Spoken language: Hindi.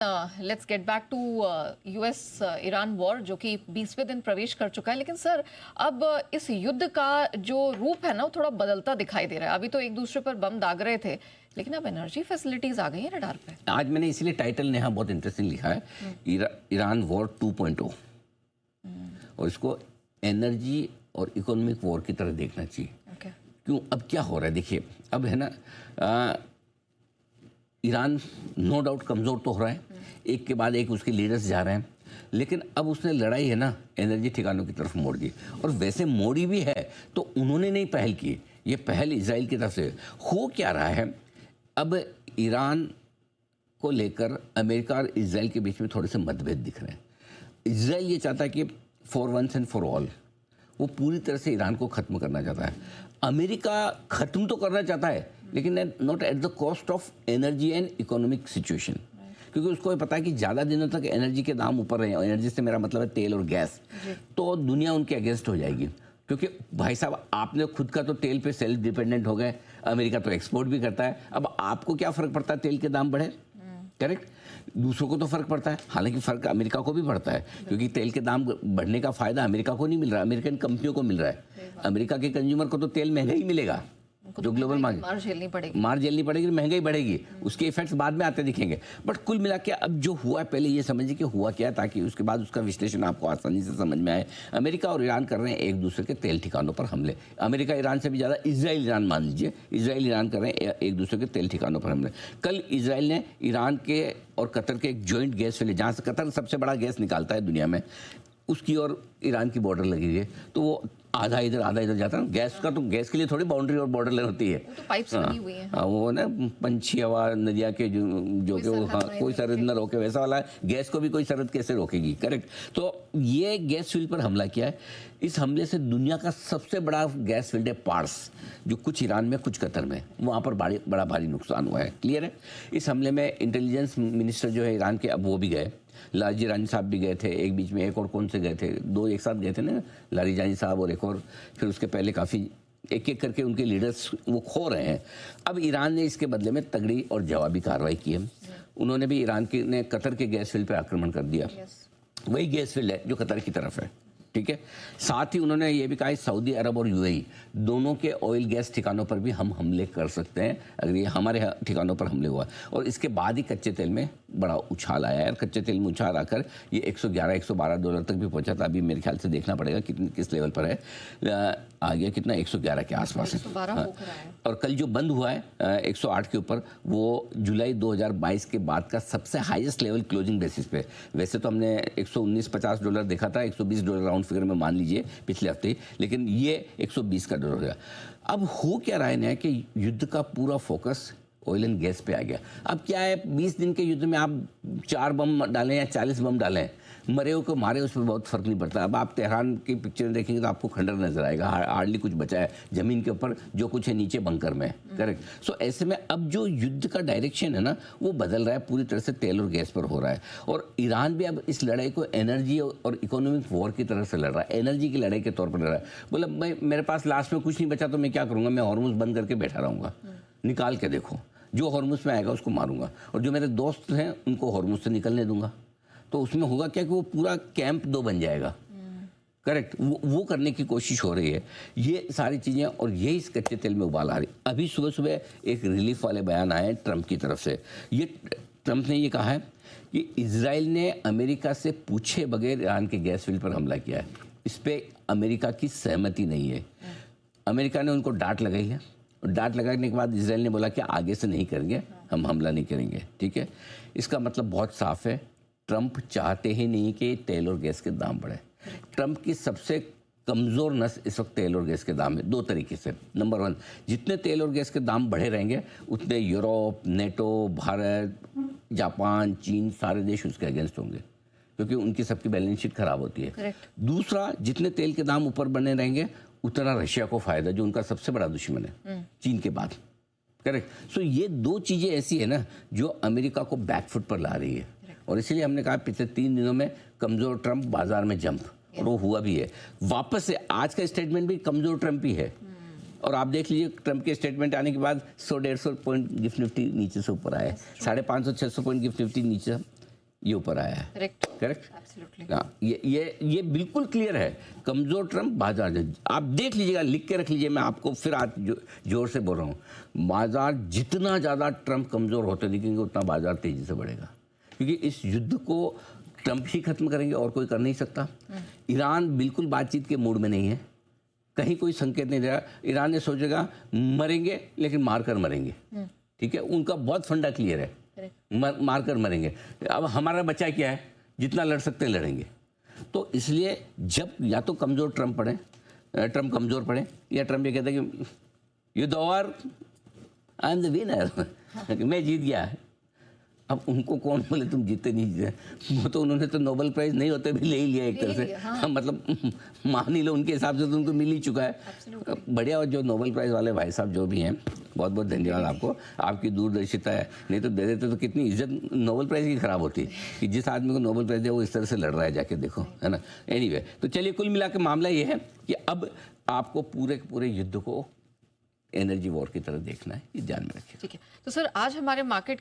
Let's get back to US Iran war जो कि 20वें दिन प्रवेश कर चुका है। लेकिन सर अब इस युद्ध का जो रूप है ना वो थोड़ा बदलता दिखाई दे रहा है। अभी तो एक दूसरे पर बम दाग रहे थे, लेकिन अब एनर्जी फैसिलिटीज आ गई है रडार पे। आज मैंने इसलिए टाइटल ने यहाँ बहुत इंटरेस्टिंग लिखा है, ईरान वॉर 2.0, और इसको एनर्जी और इकोनॉमिक वॉर की तरह देखना चाहिए। क्यों? अब क्या हो रहा है देखिए, अब है ना ईरान नो डाउट कमज़ोर तो हो रहा है, एक के बाद एक उसके लीडर्स जा रहे हैं, लेकिन अब उसने लड़ाई है ना एनर्जी ठिकानों की तरफ मोड़ दी। और वैसे मोड़ी भी है तो उन्होंने नहीं पहल की, ये पहल इजराइल की तरफ से हो। क्या रहा है, अब ईरान को लेकर अमेरिका और इजराइल के बीच में थोड़े से मतभेद दिख रहे हैं। इजराइल ये चाहता है कि for once and for all वो पूरी तरह से ईरान को ख़त्म करना चाहता है। अमेरिका ख़त्म तो करना चाहता है, लेकिन not at the cost of energy and economic situation, क्योंकि उसको पता है कि ज़्यादा दिनों तक एनर्जी के दाम ऊपर रहे, एनर्जी से मेरा मतलब है तेल और गैस, तो दुनिया उनके अगेंस्ट हो जाएगी। क्योंकि भाई साहब आपने खुद का तो तेल पे सेल्फ डिपेंडेंट हो गए, अमेरिका तो एक्सपोर्ट भी करता है, अब आपको क्या फ़र्क पड़ता है तेल के दाम बढ़े? करेक्ट, दूसरों को तो फ़र्क पड़ता है, हालांकि फ़र्क अमेरिका को भी पड़ता है, क्योंकि तेल के दाम बढ़ने का फ़ायदा अमेरिका को नहीं मिल रहा, अमेरिकन कंपनियों को मिल रहा है। अमेरिका के कंज्यूमर को तो तेल महंगा ही मिलेगा, जो ग्लोबल मार झेलनी पड़ेगी, महंगाई बढ़ेगी, उसके इफेक्ट्स बाद में आते दिखेंगे। बट कुल मिला के अब जो हुआ, पहले ये समझिए कि हुआ क्या, ताकि उसके बाद उसका विश्लेषण आपको आसानी से समझ में आए। अमेरिका और ईरान कर रहे हैं एक दूसरे के तेल ठिकानों पर हमले। अमेरिका ईरान से भी ज़्यादा इजराइल ईरान, मान लीजिए इजराइल ईरान कर रहे हैं एक दूसरे के तेल ठिकानों पर हमले। कल इजराइल ने ईरान के और कतर के एक जॉइंट गैस फील्ड, जहाँ से कतर सबसे बड़ा गैस निकालता है दुनिया में, उसकी और ईरान की बॉर्डर लगी है, तो वो आधा इधर जाता है। गैस का तो गैस के लिए थोड़ी बाउंड्री और बॉर्डर लाइन होती है, तो पाइप्स बनी हुई हैं। वो ना पंछी हवा नदिया के जो कि कोई सरहद न रोके, वैसा वाला गैस को भी कोई सरहद कैसे रोकेगी? करेक्ट। तो ये गैस फील्ड पर हमला किया है। इस हमले से दुनिया का सबसे बड़ा गैस फील्ड है पार्स, जो कुछ ईरान में कुछ कतर में, वहाँ पर बड़ा भारी नुकसान हुआ है। क्लियर है? इस हमले में इंटेलिजेंस मिनिस्टर जो है ईरान के, अब वो भी गए, लारीजानी साहब भी गए थे, एक बीच में एक और कौन से गए थे, दो एक साथ गए थे ना, लारीजानी साहब और एक और, फिर उसके पहले काफ़ी एक एक करके उनके लीडर्स वो खो रहे हैं। अब ईरान ने इसके बदले में तगड़ी और जवाबी कार्रवाई की है। उन्होंने भी ईरान के ने कतर के गैस फील्ड पर आक्रमण कर दिया। वही गैस फील्ड है जो कतर की तरफ है, ठीक है। साथ ही उन्होंने ये भी कहा सऊदी अरब और यूएई दोनों के ऑयल गैस ठिकानों पर भी हम हमले कर सकते हैं अगर ये हमारे ठिकानों पर हमले हुआ। और इसके बाद ही कच्चे तेल में बड़ा उछाल आया है। कच्चे तेल में उछाल आकर ये 111-112 डॉलर तक भी पहुंचा था। अभी मेरे ख्याल से देखना पड़ेगा किस लेवल पर है, आ गया कितना, 111 के आसपास है। और कल जो बंद हुआ है 108 के ऊपर, वो जुलाई 2022 के बाद का सबसे हाईएस्ट लेवल क्लोजिंग बेसिस पे। वैसे तो हमने 119-50 डॉलर देखा था, 120 डॉलर राउंड फिगर में मान लीजिए पिछले हफ्ते, लेकिन ये 120 का डॉलर हो गया। अब हो क्या रहा है कि युद्ध का पूरा फोकस ऑयल एंड गैस पे आ गया। अब क्या है, 20 दिन के युद्ध में आप 4 बम डालें या 40 बम डालें, मरे हो को मारे, उस पर बहुत फर्क नहीं पड़ता। अब आप तेहरान की पिक्चर देखेंगे तो आपको खंडर नजर आएगा, हार्डली कुछ बचा है जमीन के ऊपर, जो कुछ है नीचे बंकर में। करेक्ट। सो ऐसे में अब जो युद्ध का डायरेक्शन है ना वो बदल रहा है, पूरी तरह से तेल और गैस पर हो रहा है। और ईरान भी अब इस लड़ाई को एनर्जी और इकोनॉमिक वॉर की तरह से लड़ रहा है, एनर्जी की लड़ाई के तौर पर लड़ रहा है। बोला भाई मेरे पास लास्ट में कुछ नहीं बचा तो मैं क्या करूँगा, मैं हॉर्मुज़ बंद करके बैठा रहूँगा, निकाल के देखो, जो हॉर्मुज़ में आएगा उसको मारूंगा, और जो मेरे दोस्त हैं उनको हॉर्मुज़ से निकलने दूंगा। तो उसमें होगा क्या कि वो पूरा कैंप 2 बन जाएगा। करेक्ट, वो करने की कोशिश हो रही है। ये सारी चीज़ें, और यही इस कच्चे तेल में उबाल आ रही। अभी सुबह सुबह एक रिलीफ वाले बयान आए ट्रंप की तरफ से। ये ट्रंप ने ये कहा है कि इजराइल ने अमेरिका से पूछे बगैर ईरान के गैस फील्ड पर हमला किया है, इस पर अमेरिका की सहमति नहीं है। अमेरिका ने उनको डांट लगाई है, और डांट लगाने के बाद इजराइल ने बोला कि आगे से नहीं करेंगे, हम हमला नहीं करेंगे। ठीक है, इसका मतलब बहुत साफ है, ट्रंप चाहते ही नहीं कि तेल और गैस के दाम बढ़े। ट्रंप की सबसे कमज़ोर नस इस वक्त तेल और गैस के दाम है, 2 तरीके से। नंबर 1, जितने तेल और गैस के दाम बढ़े रहेंगे उतने यूरोप, नेटो, भारत, जापान, चीन, सारे देश उसके अगेंस्ट होंगे, क्योंकि उनकी सबकी बैलेंस शीट खराब होती है। दूसरा, जितने तेल के दाम ऊपर बने रहेंगे उतना रशिया को फायदा, जो उनका सबसे बड़ा दुश्मन है चीन के बाद। करेक्ट। सो ये 2 चीज़ें ऐसी है ना जो अमेरिका को बैकफुट पर ला रही है, और इसीलिए हमने कहा पिछले 3 दिनों में कमज़ोर ट्रंप, बाजार में जंप, और वो हुआ भी है। वापस से आज का स्टेटमेंट भी कमज़ोर ट्रंप ही है, और आप देख लीजिए ट्रंप के स्टेटमेंट आने के बाद 100-150 पॉइंट गिफ्ट निफ्टी नीचे से ऊपर आए, 550-600 पॉइंट गिफ्ट निफ्टी नीचे ये ऊपर आया है। करेक्ट। करेक्ट। एब्सोल्युटली। हाँ, ये बिल्कुल क्लियर है। कमजोर ट्रम्प बाजार, आप देख लीजिएगा, लिख के रख लीजिए, मैं आपको फिर आज जोर से बोल रहा हूँ, बाजार जितना ज़्यादा ट्रम्प कमजोर होते दिखेंगे उतना बाजार तेजी से बढ़ेगा, क्योंकि इस युद्ध को ट्रम्प ही खत्म करेंगे और कोई कर नहीं सकता। ईरान बिल्कुल बातचीत के मूड में नहीं है, कहीं कोई संकेत नहीं दे रहा। ईरान ने सोचेगा मरेंगे लेकिन मार कर मरेंगे, ठीक है, उनका बहुत फंडा क्लियर है, मार कर मरेंगे। अब हमारा बचा क्या है, जितना लड़ सकते हैं लड़ेंगे। तो इसलिए जब या तो कमज़ोर ट्रम्प कमज़ोर पड़े, या ट्रम्प ये कहते हैं कि युद्ध over, I am the winner, मैं जीत गया। अब उनको कौन बोले तुम जीते नहीं जीते, वो तो उन्होंने तो नोबेल प्राइज़ नहीं होते भी ले ही लिया एक तरह से। हाँ। मतलब मान ही लो, उनके हिसाब से तो उनको मिल ही चुका है। बढ़िया। और जो नोबेल प्राइज़ वाले भाई साहब जो भी हैं, बहुत बहुत धन्यवाद आपको, आपकी दूरदर्शिता है, नहीं तो दे देते तो कितनी इज्जत नोबेल प्राइज़ की खराब होती कि जिस आदमी को नोबेल प्राइज़ है वो इस तरह से लड़ रहा है, जाके देखो, है ना। एनीवे, तो चलिए, कुल मिला के मामला ये है कि अब आपको पूरे युद्ध को एनर्जी वॉर की तरह देखना है, ये ध्यान में रखिए। ठीक है। तो सर, आज हमारे मार्केट